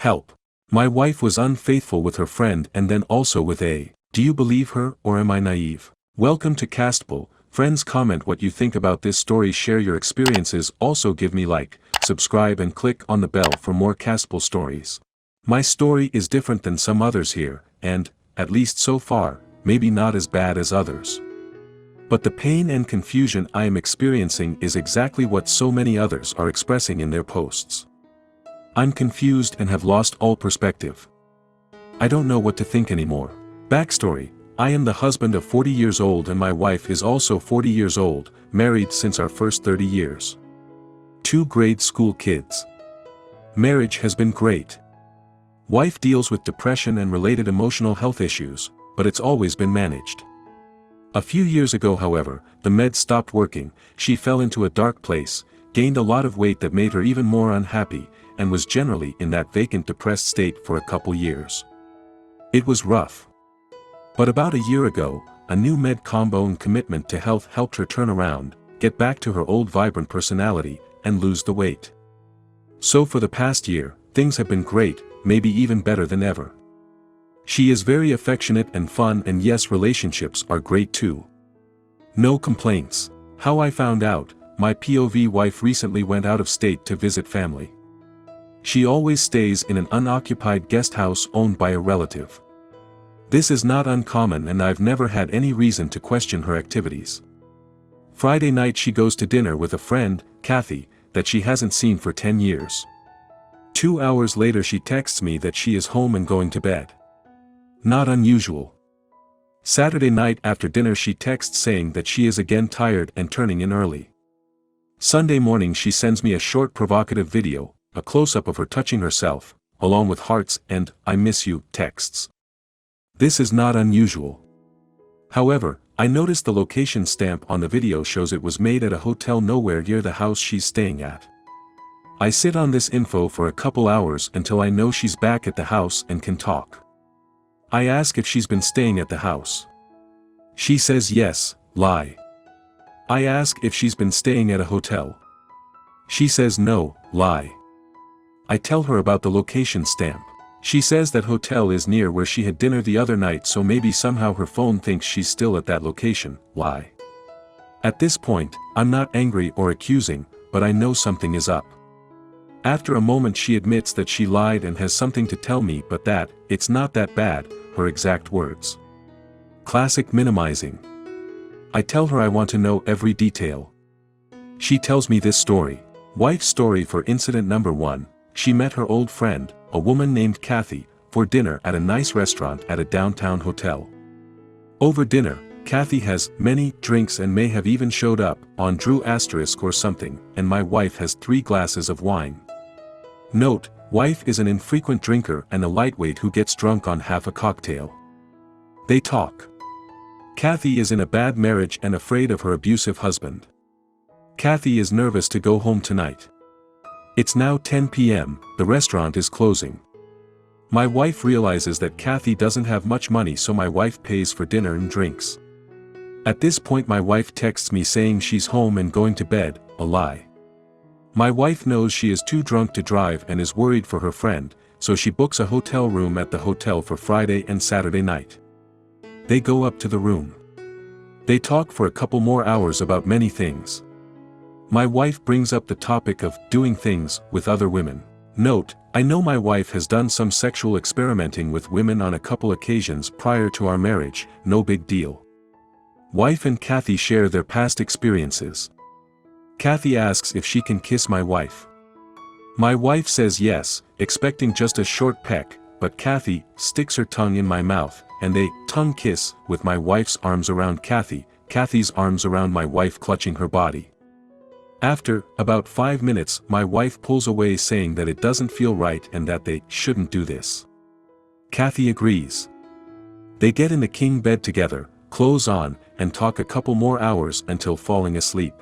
Help. My wife was unfaithful with her friend and then also with a. Do you believe her or am I naive? Welcome to Castable. Friends, comment what you think about this story, share your experiences, also give me like, subscribe and click on the bell for more Castable stories. My story is different than some others here, and, at least so far, maybe not as bad as others. But the pain and confusion I am experiencing is exactly what so many others are expressing in their posts. I'm confused and have lost all perspective. I don't know what to think anymore. Backstory: I am the husband of 40 years old and my wife is also 40 years old, married since our first 30 years. 2 grade school kids. Marriage has been great. Wife deals with depression and related emotional health issues, but it's always been managed. A few years ago, however, the meds stopped working, she fell into a dark place, gained a lot of weight that made her even more unhappy, and was generally in that vacant depressed state for a couple years. It was rough. But about a year ago, a new med combo and commitment to health helped her turn around, get back to her old vibrant personality, and lose the weight. So for the past year, things have been great, maybe even better than ever. She is very affectionate and fun, and yes, relationships are great too. No complaints. How I found out: my POV wife recently went out of state to visit family. She always stays in an unoccupied guest house owned by a relative. This is not uncommon and I've never had any reason to question her activities. Friday night she goes to dinner with a friend, Kathy, that she hasn't seen for 10 years. 2 hours later she texts me that she is home and going to bed. Not unusual. Saturday night after dinner she texts saying that she is again tired and turning in early. Sunday morning she sends me a short provocative video, a close-up of her touching herself, along with hearts and "I miss you" texts. This is not unusual. However, I noticed the location stamp on the video shows it was made at a hotel nowhere near the house she's staying at. I sit on this info for a couple hours until I know she's back at the house and can talk. I ask if she's been staying at the house. She says yes, lie. I ask if she's been staying at a hotel. She says no, lie. I tell her about the location stamp. She says that hotel is near where she had dinner the other night, so maybe somehow her phone thinks she's still at that location, lie. At this point, I'm not angry or accusing, but I know something is up. After a moment she admits that she lied and has something to tell me, but that, it's not that bad, her exact words. Classic minimizing. I tell her I want to know every detail. She tells me this story. Wife's story for incident number 1. She met her old friend, a woman named Kathy, for dinner at a nice restaurant at a downtown hotel. Over dinner, Kathy has many drinks and may have even showed up on Drew asterisk or something, and my wife has 3 glasses of wine. Note: wife is an infrequent drinker and a lightweight who gets drunk on half a cocktail. They talk. Kathy is in a bad marriage and afraid of her abusive husband. Kathy is nervous to go home tonight. It's now 10 p.m., the restaurant is closing. My wife realizes that Kathy doesn't have much money, so my wife pays for dinner and drinks. At this point my wife texts me saying she's home and going to bed, a lie. My wife knows she is too drunk to drive and is worried for her friend, so she books a hotel room at the hotel for Friday and Saturday night. They go up to the room. They talk for a couple more hours about many things. My wife brings up the topic of doing things with other women. Note: I know my wife has done some sexual experimenting with women on a couple occasions prior to our marriage, no big deal. Wife and Kathy share their past experiences. Kathy asks if she can kiss my wife. My wife says yes, expecting just a short peck, but Kathy sticks her tongue in my mouth, and they tongue kiss, with my wife's arms around Kathy, Kathy's arms around my wife clutching her body. After about 5 minutes my wife pulls away saying that it doesn't feel right and that they shouldn't do this. Kathy agrees. They get in the king bed together, clothes on, and talk a couple more hours until falling asleep.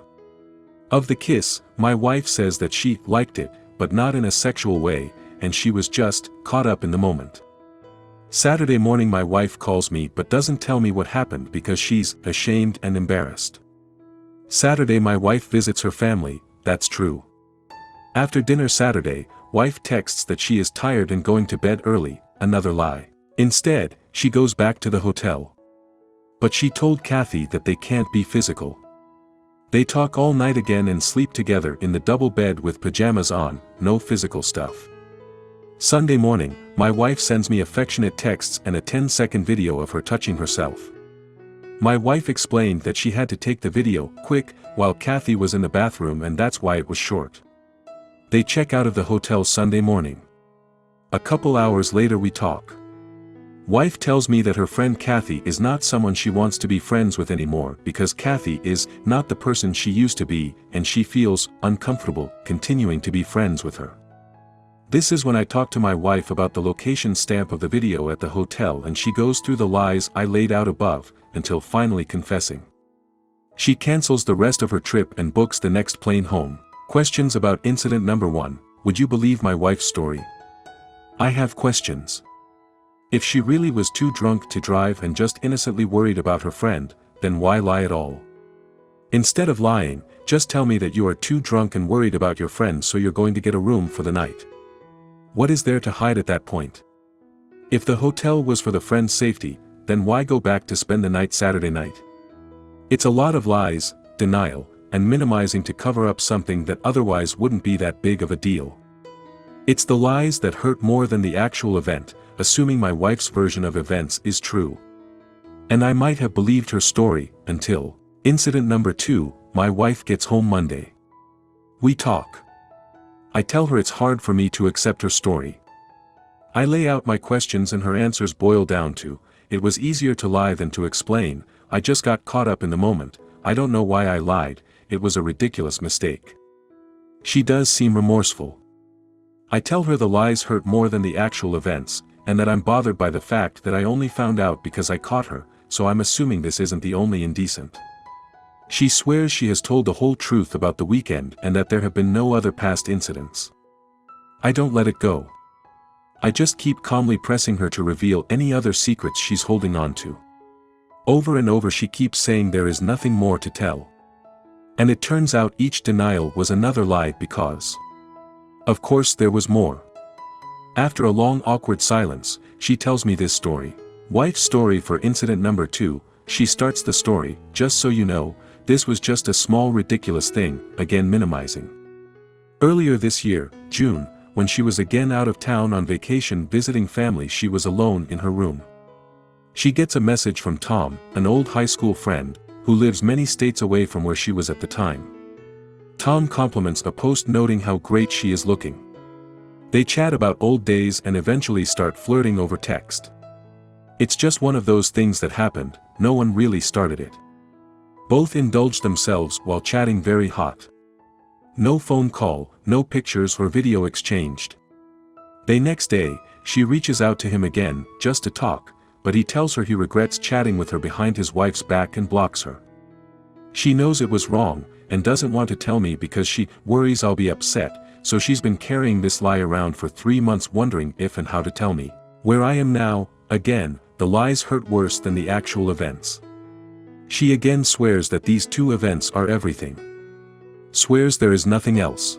Of the kiss, my wife says that she liked it, but not in a sexual way, and she was just caught up in the moment. Saturday morning my wife calls me but doesn't tell me what happened because she's ashamed and embarrassed. Saturday my wife visits her family, that's true. After dinner Saturday, wife texts that she is tired and going to bed early, another lie. Instead, she goes back to the hotel. But she told Kathy that they can't be physical. They talk all night again and sleep together in the double bed with pajamas on, no physical stuff. Sunday morning, my wife sends me affectionate texts and a 10-second video of her touching herself. My wife explained that she had to take the video quick while Kathy was in the bathroom and that's why it was short. They check out of the hotel Sunday morning. A couple hours later we talk. Wife tells me that her friend Kathy is not someone she wants to be friends with anymore because Kathy is not the person she used to be and she feels uncomfortable continuing to be friends with her. This is when I talk to my wife about the location stamp of the video at the hotel and she goes through the lies I laid out above, until finally confessing. She cancels the rest of her trip and books the next plane home. Questions about incident number 1. Would you believe my wife's story? I have questions. If she really was too drunk to drive and just innocently worried about her friend, then why lie at all? Instead of lying, just tell me that you are too drunk and worried about your friend so you're going to get a room for the night. What is there to hide at that point? If the hotel was for the friend's safety, then why go back to spend the night Saturday night? It's a lot of lies, denial, and minimizing to cover up something that otherwise wouldn't be that big of a deal. It's the lies that hurt more than the actual event, assuming my wife's version of events is true. And I might have believed her story, until incident number 2, my wife gets home Monday. We talk. I tell her it's hard for me to accept her story. I lay out my questions and her answers boil down to, it was easier to lie than to explain, I just got caught up in the moment, I don't know why I lied, it was a ridiculous mistake. She does seem remorseful. I tell her the lies hurt more than the actual events, and that I'm bothered by the fact that I only found out because I caught her, so I'm assuming this isn't the only indecent. She swears she has told the whole truth about the weekend and that there have been no other past incidents. I don't let it go. I just keep calmly pressing her to reveal any other secrets she's holding on to. Over and over she keeps saying there is nothing more to tell. And it turns out each denial was another lie because, of course, there was more. After a long awkward silence, she tells me this story. Wife's story for incident number 2, she starts the story, just so you know, this was just a small ridiculous thing, again minimizing. Earlier this year, June, when she was again out of town on vacation visiting family, she was alone in her room. She gets a message from Tom, an old high school friend, who lives many states away from where she was at the time. Tom compliments a post noting how great she is looking. They chat about old days and eventually start flirting over text. It's just one of those things that happened, no one really started it. Both indulged themselves while chatting very hot. No phone call, no pictures or video exchanged. The next day, she reaches out to him again, just to talk, but he tells her he regrets chatting with her behind his wife's back and blocks her. She knows it was wrong, and doesn't want to tell me because she worries I'll be upset, so she's been carrying this lie around for 3 months wondering if and how to tell me. Where I am now, again, the lies hurt worse than the actual events. She again swears that these 2 events are everything. Swears there is nothing else.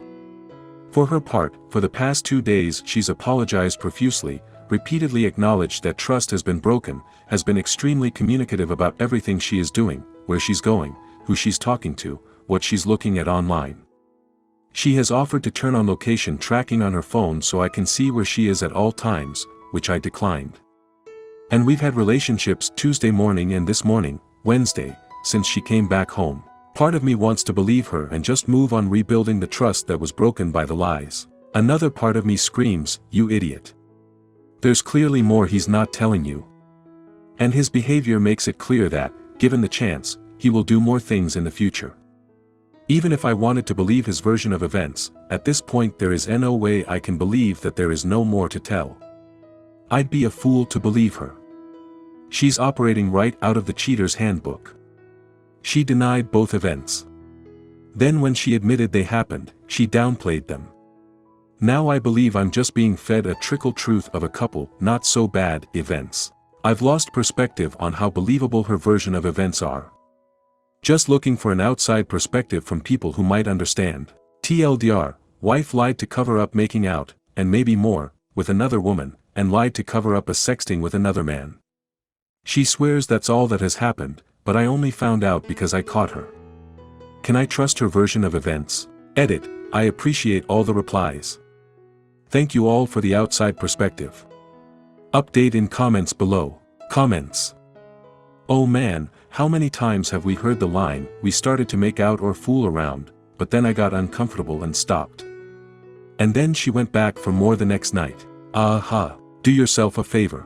For her part, for the past 2 days she's apologized profusely, repeatedly acknowledged that trust has been broken, has been extremely communicative about everything she is doing, where she's going, who she's talking to, what she's looking at online. She has offered to turn on location tracking on her phone so I can see where she is at all times, which I declined. And we've had relationships Tuesday morning and this morning, Wednesday, since she came back home. Part of me wants to believe her and just move on rebuilding the trust that was broken by the lies. Another part of me screams, you idiot. There's clearly more he's not telling you. And his behavior makes it clear that, given the chance, he will do more things in the future. Even if I wanted to believe his version of events, at this point there is no way I can believe that there is no more to tell. I'd be a fool to believe her. She's operating right out of the cheater's handbook. She denied both events. Then when she admitted they happened, she downplayed them. Now I believe I'm just being fed a trickle truth of a couple not so bad events. I've lost perspective on how believable her version of events are. Just looking for an outside perspective from people who might understand. TLDR, Wife lied to cover up making out, and maybe more, with another woman, and lied to cover up a sexting with another man. She swears that's all that has happened, but I only found out because I caught her. Can I trust her version of events? Edit, I appreciate all the replies. Thank you all for the outside perspective. Update in comments below. Comments. Oh man, how many times have we heard the line, we started to make out or fool around, but then I got uncomfortable and stopped. And then she went back for more the next night. Aha, do yourself a favor.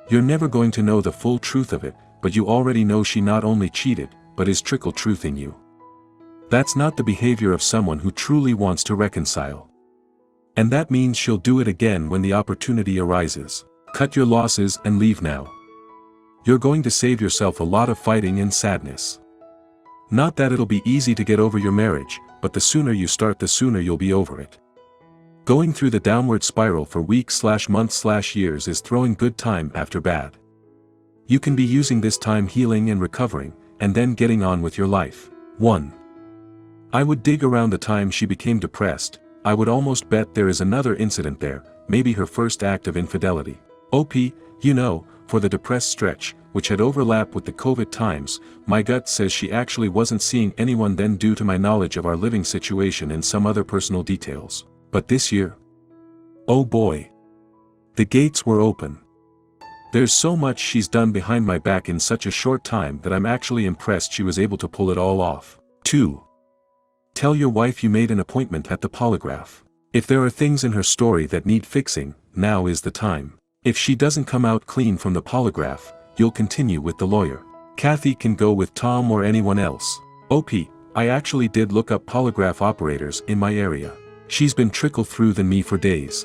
You're never going to know the full truth of it, but you already know she not only cheated, but is trickle-truthing you. That's not the behavior of someone who truly wants to reconcile. And that means she'll do it again when the opportunity arises. Cut your losses and leave now. You're going to save yourself a lot of fighting and sadness. Not that it'll be easy to get over your marriage, but the sooner you start the sooner you'll be over it. Going through the downward spiral for weeks/months/years is throwing good time after bad. You can be using this time healing and recovering, and then getting on with your life. 1. I would dig around the time she became depressed. I would almost bet there is another incident there, maybe her first act of infidelity. OP, you know, for the depressed stretch, which had overlapped with the COVID times, my gut says she actually wasn't seeing anyone then due to my knowledge of our living situation and some other personal details. But this year? Oh boy. The gates were open. There's so much she's done behind my back in such a short time that I'm actually impressed she was able to pull it all off. 2. Tell your wife you made an appointment at the polygraph. If there are things in her story that need fixing, now is the time. If she doesn't come out clean from the polygraph, you'll continue with the lawyer. Kathy can go with Tom or anyone else. OP, I actually did look up polygraph operators in my area. She's been trickle through than me for days.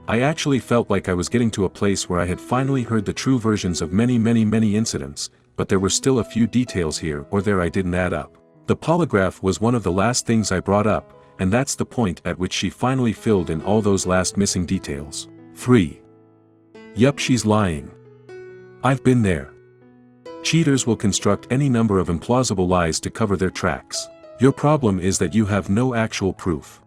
I actually felt like I was getting to a place where I had finally heard the true versions of many incidents, but there were still a few details here or there I didn't add up. The polygraph was one of the last things I brought up, and that's the point at which she finally filled in all those last missing details. 3. Yup, she's lying. I've been there. Cheaters will construct any number of implausible lies to cover their tracks. Your problem is that you have no actual proof.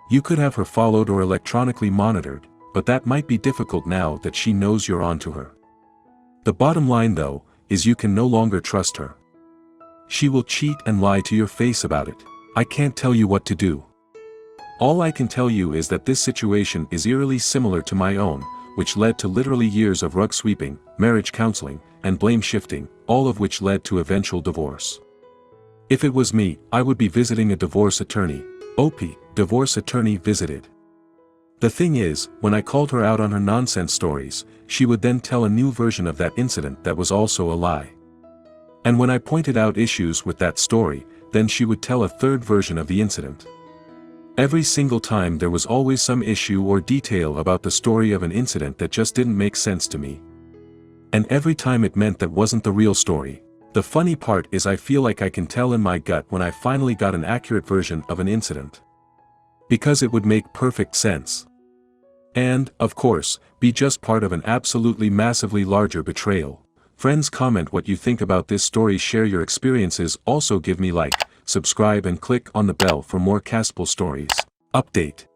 You could have her followed or electronically monitored, but that might be difficult now that she knows you're onto her. The bottom line though, is you can no longer trust her. She will cheat and lie to your face about it. I can't tell you what to do. All I can tell you is that this situation is eerily similar to my own, which led to literally years of rug sweeping, marriage counseling, and blame shifting, all of which led to eventual divorce. If it was me, I would be visiting a divorce attorney. OP, divorce attorney visited. The thing is, when I called her out on her nonsense stories, she would then tell a new version of that incident that was also a lie. And when I pointed out issues with that story, then she would tell a third version of the incident. Every single time there was always some issue or detail about the story of an incident that just didn't make sense to me. And every time it meant that wasn't the real story. The funny part is I feel like I can tell in my gut when I finally got an accurate version of an incident. Because it would make perfect sense. And, of course, be just part of an absolutely massively larger betrayal. Friends, comment what you think about this story, share your experiences, also give me like, subscribe and click on the bell for more castable stories. Update.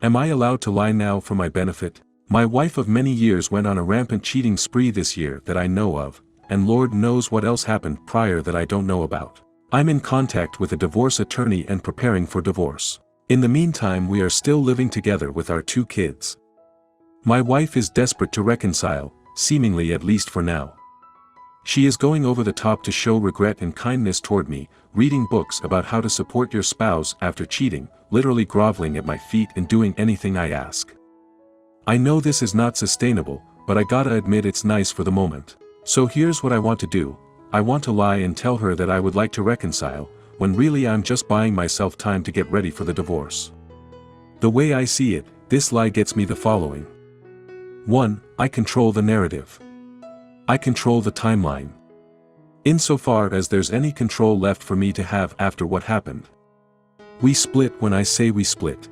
Am I allowed to lie now for my benefit? My wife of many years went on a rampant cheating spree this year that I know of, and Lord knows what else happened prior that I don't know about. I'm in contact with a divorce attorney and preparing for divorce. In the meantime, we are still living together with our 2 kids. My wife is desperate to reconcile, seemingly at least for now. She is going over the top to show regret and kindness toward me, reading books about how to support your spouse after cheating, literally groveling at my feet and doing anything I ask. I know this is not sustainable, but I gotta admit it's nice for the moment. So here's what I want to do. I want to lie and tell her that I would like to reconcile, when really I'm just buying myself time to get ready for the divorce. The way I see it, this lie gets me the following. 1. I control the narrative. I control the timeline. Insofar as there's any control left for me to have after what happened. We split when I say we split.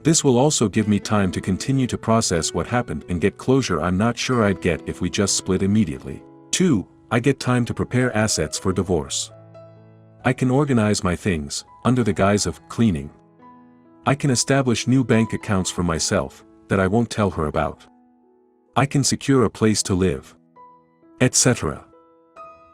This will also give me time to continue to process what happened and get closure I'm not sure I'd get if we just split immediately. 2. I get time to prepare assets for divorce. I can organize my things, under the guise of cleaning. I can establish new bank accounts for myself, that I won't tell her about. I can secure a place to live, etc.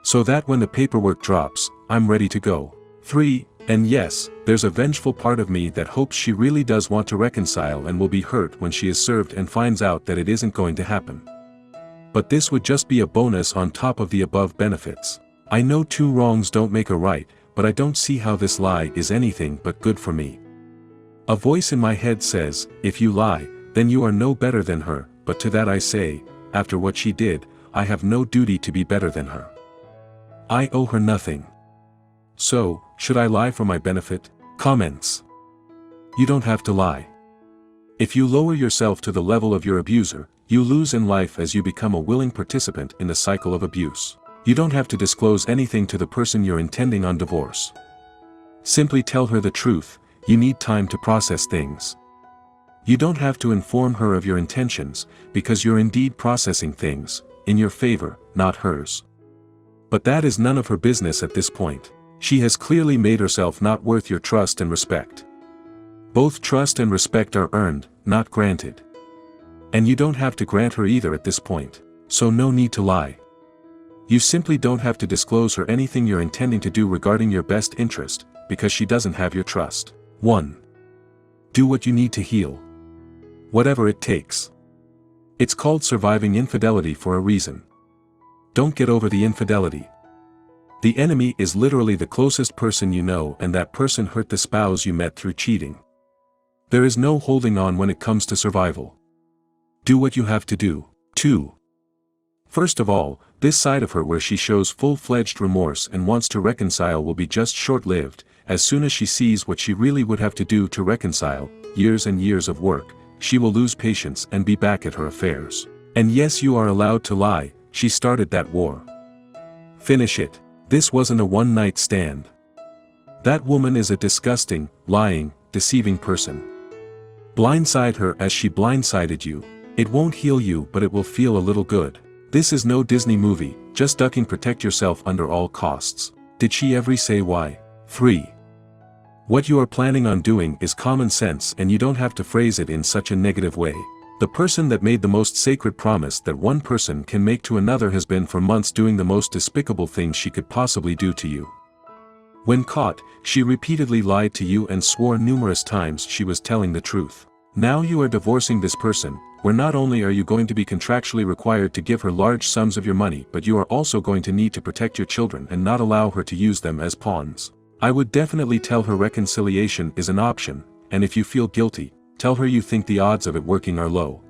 So that when the paperwork drops, I'm ready to go. 3. And yes, there's a vengeful part of me that hopes she really does want to reconcile and will be hurt when she is served and finds out that it isn't going to happen. But this would just be a bonus on top of the above benefits. I know 2 wrongs don't make a right, but I don't see how this lie is anything but good for me. A voice in my head says, if you lie, then you are no better than her, but to that I say, after what she did, I have no duty to be better than her. I owe her nothing. So, should I lie for my benefit? Comments. You don't have to lie. If you lower yourself to the level of your abuser, you lose in life as you become a willing participant in the cycle of abuse. You don't have to disclose anything to the person you're intending on divorce. Simply tell her the truth. You need time to process things. You don't have to inform her of your intentions, because you're indeed processing things, in your favor, not hers. But that is none of her business at this point. She has clearly made herself not worth your trust and respect. Both trust and respect are earned, not granted. And you don't have to grant her either at this point, so no need to lie. You simply don't have to disclose her anything you're intending to do regarding your best interest, because she doesn't have your trust. 1. Do what you need to heal. Whatever it takes. It's called surviving infidelity for a reason. Don't get over the infidelity. The enemy is literally the closest person you know, and that person hurt the spouse you met through cheating. There is no holding on when it comes to survival. Do what you have to do. 2. First of all, this side of her where she shows full-fledged remorse and wants to reconcile will be just short-lived. As soon as she sees what she really would have to do to reconcile, years and years of work, she will lose patience and be back at her affairs. And yes, you are allowed to lie, she started that war. Finish it. This wasn't a one-night stand. That woman is a disgusting, lying, deceiving person. Blindside her as she blindsided you. It won't heal you, but it will feel a little good. This is no Disney movie, just ducking. Protect yourself under all costs. Did she ever say why? 3. What you are planning on doing is common sense, and you don't have to phrase it in such a negative way. The person that made the most sacred promise that one person can make to another has been for months doing the most despicable things she could possibly do to you. When caught, she repeatedly lied to you and swore numerous times she was telling the truth. Now you are divorcing this person, where not only are you going to be contractually required to give her large sums of your money, but you are also going to need to protect your children and not allow her to use them as pawns. I would definitely tell her reconciliation is an option, and if you feel guilty, tell her you think the odds of it working are low.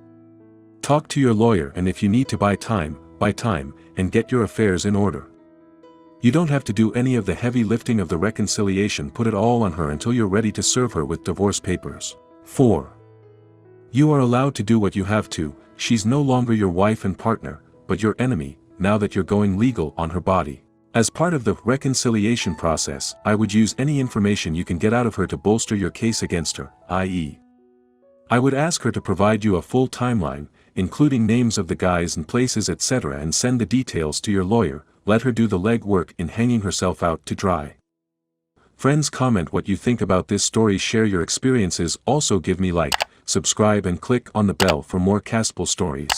Talk to your lawyer, and if you need to buy time, and get your affairs in order. You don't have to do any of the heavy lifting of the reconciliation. Put it all on her until you're ready to serve her with divorce papers. 4. You are allowed to do what you have to. She's no longer your wife and partner, but your enemy, now that you're going legal on her body. As part of the reconciliation process, I would use any information you can get out of her to bolster your case against her, i.e., I would ask her to provide you a full timeline, including names of the guys and places etc., and send the details to your lawyer. Let her do the legwork in hanging herself out to dry. Friends, comment what you think about this story, share your experiences, also give me like, subscribe and click on the bell for more castable stories.